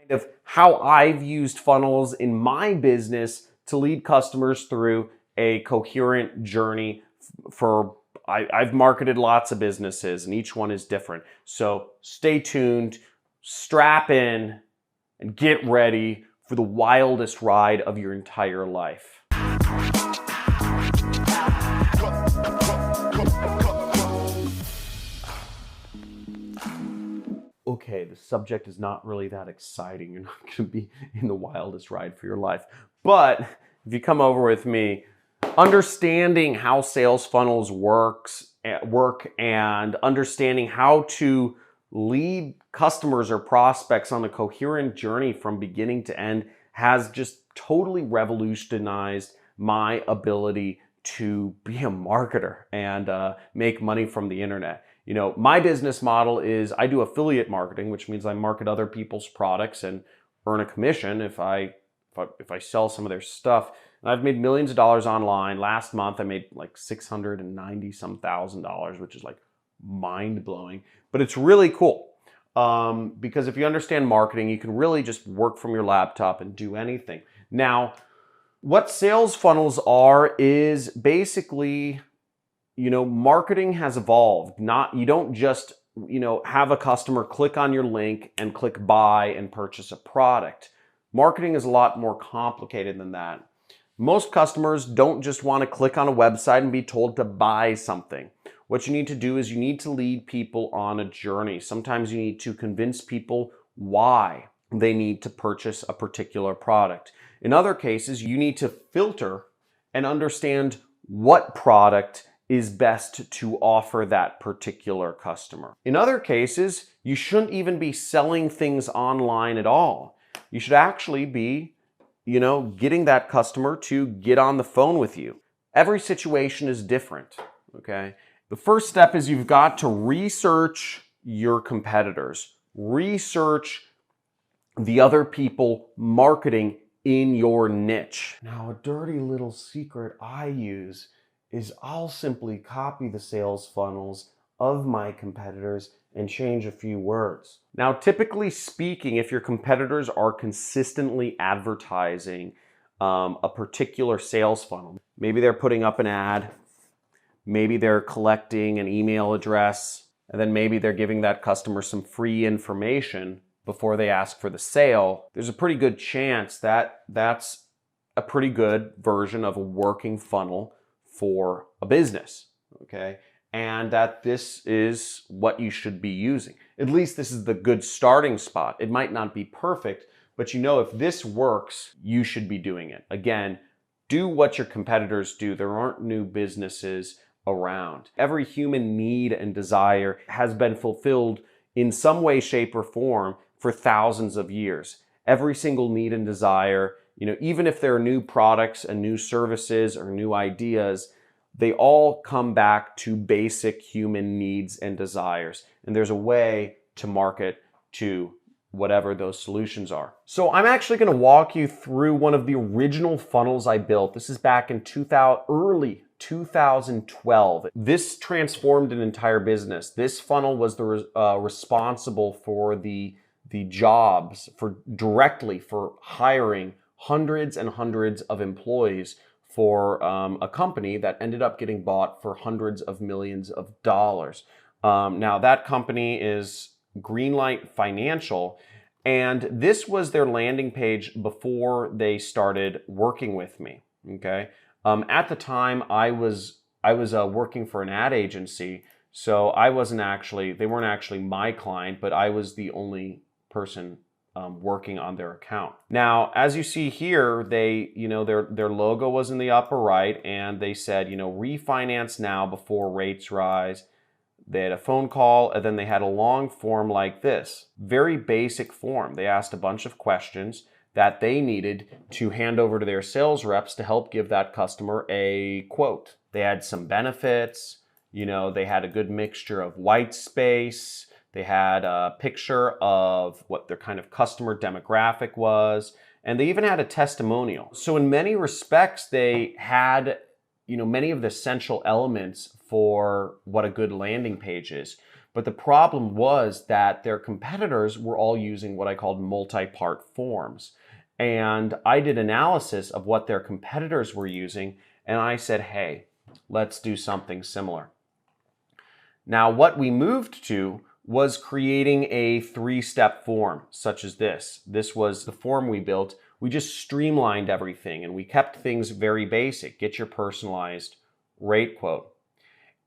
of how I've used funnels in my business to lead customers through a coherent journey I've marketed lots of businesses and each one is different. So stay tuned, strap in, and get ready for the wildest ride of your entire life. Okay, the subject is not really that exciting. You're not going to be in the wildest ride for your life. But if you come over with me, understanding how sales funnels work and understanding how to lead customers or prospects on a coherent journey from beginning to end has just totally revolutionized my ability to be a marketer and make money from the internet. You know, my business model is I do affiliate marketing, which means I market other people's products and earn a commission if I sell some of their stuff. And I've made millions of dollars online. Last month I made like $690,000, which is like mind blowing. But it's really cool because if you understand marketing, you can really just work from your laptop and do anything. Now, what sales funnels are is basically, you know, marketing has evolved. You don't just, you know, have a customer click on your link and click buy and purchase a product. Marketing is a lot more complicated than that. Most customers don't just want to click on a website and be told to buy something. What you need to do is you need to lead people on a journey. Sometimes you need to convince people why they need to purchase a particular product. In other cases, you need to filter and understand what product is best to offer that particular customer. In other cases, you shouldn't even be selling things online at all. You should actually be, you know, getting that customer to get on the phone with you. Every situation is different, okay? The first step is you've got to research your competitors. Research the other people marketing in your niche. Now, a dirty little secret I use is I'll simply copy the sales funnels of my competitors and change a few words. Now, typically speaking, if your competitors are consistently advertising a particular sales funnel, maybe they're putting up an ad, maybe they're collecting an email address, and then maybe they're giving that customer some free information before they ask for the sale, there's a pretty good chance that that's a pretty good version of a working funnel for a business, okay? And that this is what you should be using. At least this is the good starting spot. It might not be perfect, but you know if this works, you should be doing it. Again, do what your competitors do. There aren't new businesses around. Every human need and desire has been fulfilled in some way, shape, or form for thousands of years. Every single need and desire, you know, even if there are new products and new services or new ideas, they all come back to basic human needs and desires. And there's a way to market to whatever those solutions are. So I'm actually going to walk you through one of the original funnels I built. This is back in early 2012. This transformed an entire business. This funnel was responsible for the jobs directly for hiring hundreds and hundreds of employees for a company that ended up getting bought for hundreds of millions of dollars. Now that company is Greenlight Financial, and this was their landing page before they started working with me. Okay, at the time I was working for an ad agency, so they weren't actually my client, but I was the only person working on their account. Now, as you see here, they, you know, their logo was in the upper right, and they said, you know, refinance now before rates rise. They had a phone call, and then they had a long form like this. Very basic form. They asked a bunch of questions that they needed to hand over to their sales reps to help give that customer a quote. They had some benefits, you know, they had a good mixture of white space. They had a picture of what their kind of customer demographic was, and they even had a testimonial. So in many respects, they had, you know, many of the essential elements for what a good landing page is. But the problem was that their competitors were all using what I called multi-part forms. And I did analysis of what their competitors were using, and I said, hey, let's do something similar. Now, what we moved to was creating a 3-step form, such as this. This was the form we built. We just streamlined everything, and we kept things very basic. Get your personalized rate quote.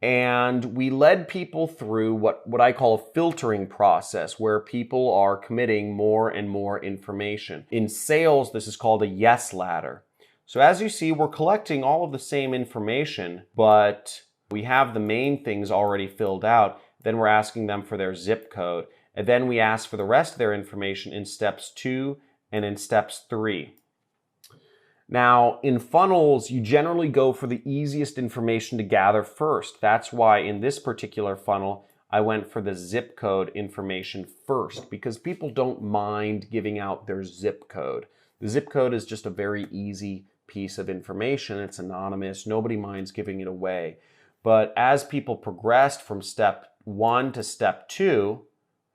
And we led people through what I call a filtering process, where people are committing more and more information. In sales, this is called a yes ladder. So as you see, we're collecting all of the same information, but we have the main things already filled out. Then we're asking them for their zip code. And then we ask for the rest of their information in steps 2 and in steps 3. Now, in funnels, you generally go for the easiest information to gather first. That's why in this particular funnel, I went for the zip code information first, because people don't mind giving out their zip code. The zip code is just a very easy piece of information. It's anonymous. Nobody minds giving it away. But as people progressed from step 1 to step 2,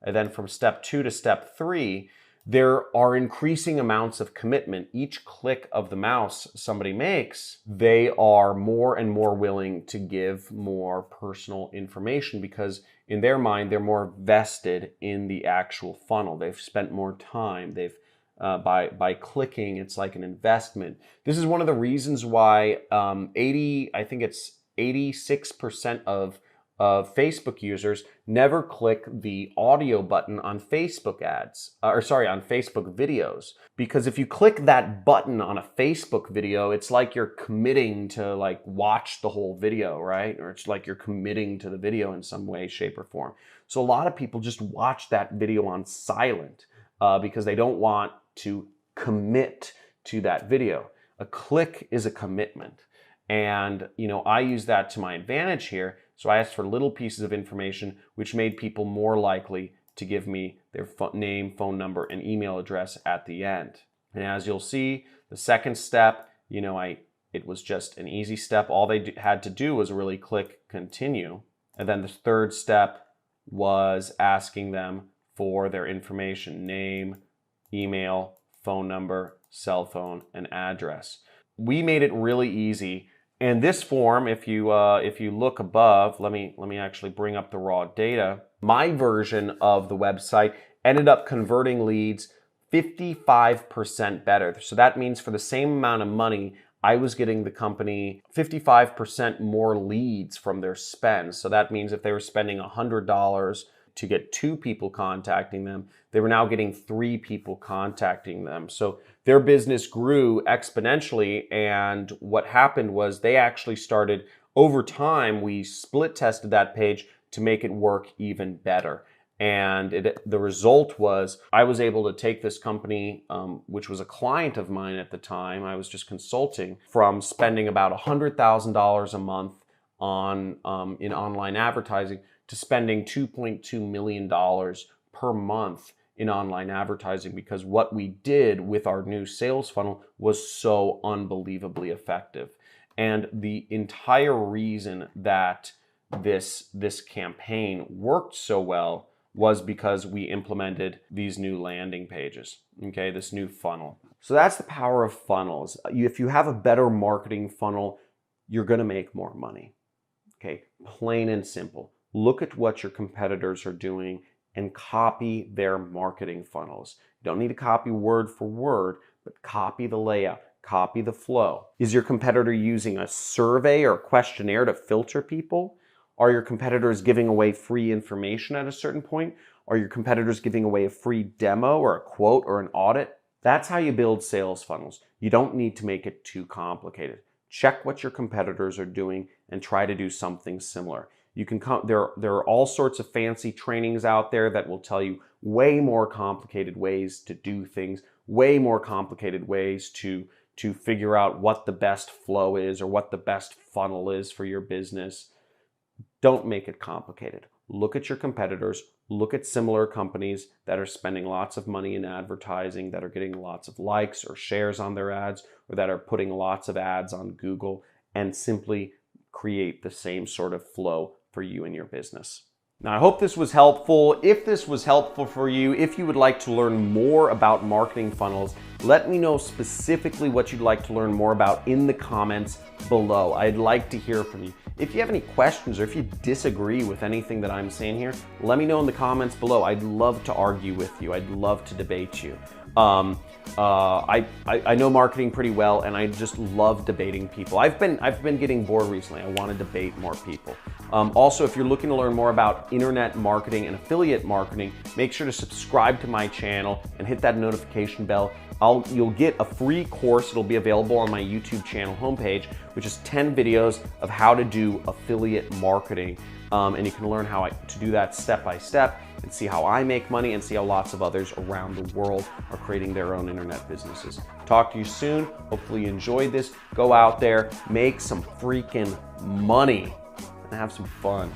and then from step 2 to step 3, there are increasing amounts of commitment. Each click of the mouse somebody makes, they are more and more willing to give more personal information, because in their mind, they're more vested in the actual funnel. They've spent more time. They've by clicking, it's like an investment. This is one of the reasons why 86% of Facebook users never click the audio button on Facebook ads, on Facebook videos. Because if you click that button on a Facebook video, it's like you're committing to watch the whole video, right? Or it's like you're committing to the video in some way, shape, or form. So a lot of people just watch that video on silent because they don't want to commit to that video. A click is a commitment. And, I use that to my advantage here. So I asked for little pieces of information, which made people more likely to give me their name, phone number, and email address at the end. And as you'll see, the second step, it was just an easy step. All they had to do was really click continue. And then the third step was asking them for their information, name, email, phone number, cell phone, and address. We made it really easy. And this form, if you look above, let me actually bring up the raw data. My version of the website ended up converting leads 55% better. So that means for the same amount of money, I was getting the company 55% more leads from their spend. So that means if they were spending $100 to get 2 people contacting them, they were now getting 3 people contacting them. So their business grew exponentially, and what happened was they actually started, over time, we split tested that page to make it work even better. And the result was I was able to take this company, which was a client of mine at the time, I was just consulting, from spending about $100,000 a month on in online advertising to spending $2.2 million per month in online advertising, because what we did with our new sales funnel was so unbelievably effective. And the entire reason that this campaign worked so well was because we implemented these new landing pages, okay, this new funnel. So that's the power of funnels. If you have a better marketing funnel, you're going to make more money, okay, plain and simple. Look at what your competitors are doing and copy their marketing funnels. You don't need to copy word for word, but copy the layout, copy the flow. Is your competitor using a survey or questionnaire to filter people? Are your competitors giving away free information at a certain point? Are your competitors giving away a free demo or a quote or an audit? That's how you build sales funnels. You don't need to make it too complicated. Check what your competitors are doing and try to do something similar. You can there are all sorts of fancy trainings out there that will tell you way more complicated ways to do things, way more complicated ways to figure out what the best flow is or what the best funnel is for your business. Don't make it complicated. Look at your competitors, look at similar companies that are spending lots of money in advertising, that are getting lots of likes or shares on their ads, or that are putting lots of ads on Google, and simply create the same sort of flow for you and your business. Now, I hope this was helpful. If this was helpful for you, if you would like to learn more about marketing funnels, let me know specifically what you'd like to learn more about in the comments below. I'd like to hear from you. If you have any questions or if you disagree with anything that I'm saying here, let me know in the comments below. I'd love to argue with you. I'd love to debate you. I know marketing pretty well, and I just love debating people. I've been getting bored recently. I want to debate more people. Also, if you're looking to learn more about internet marketing and affiliate marketing, make sure to subscribe to my channel and hit that notification bell. You'll get a free course. It'll be available on my YouTube channel homepage, which is 10 videos of how to do affiliate marketing. And you can learn how to do that step by step and see how I make money and see how lots of others around the world are creating their own internet businesses. Talk to you soon. Hopefully you enjoyed this. Go out there, make some freaking money, and have some fun.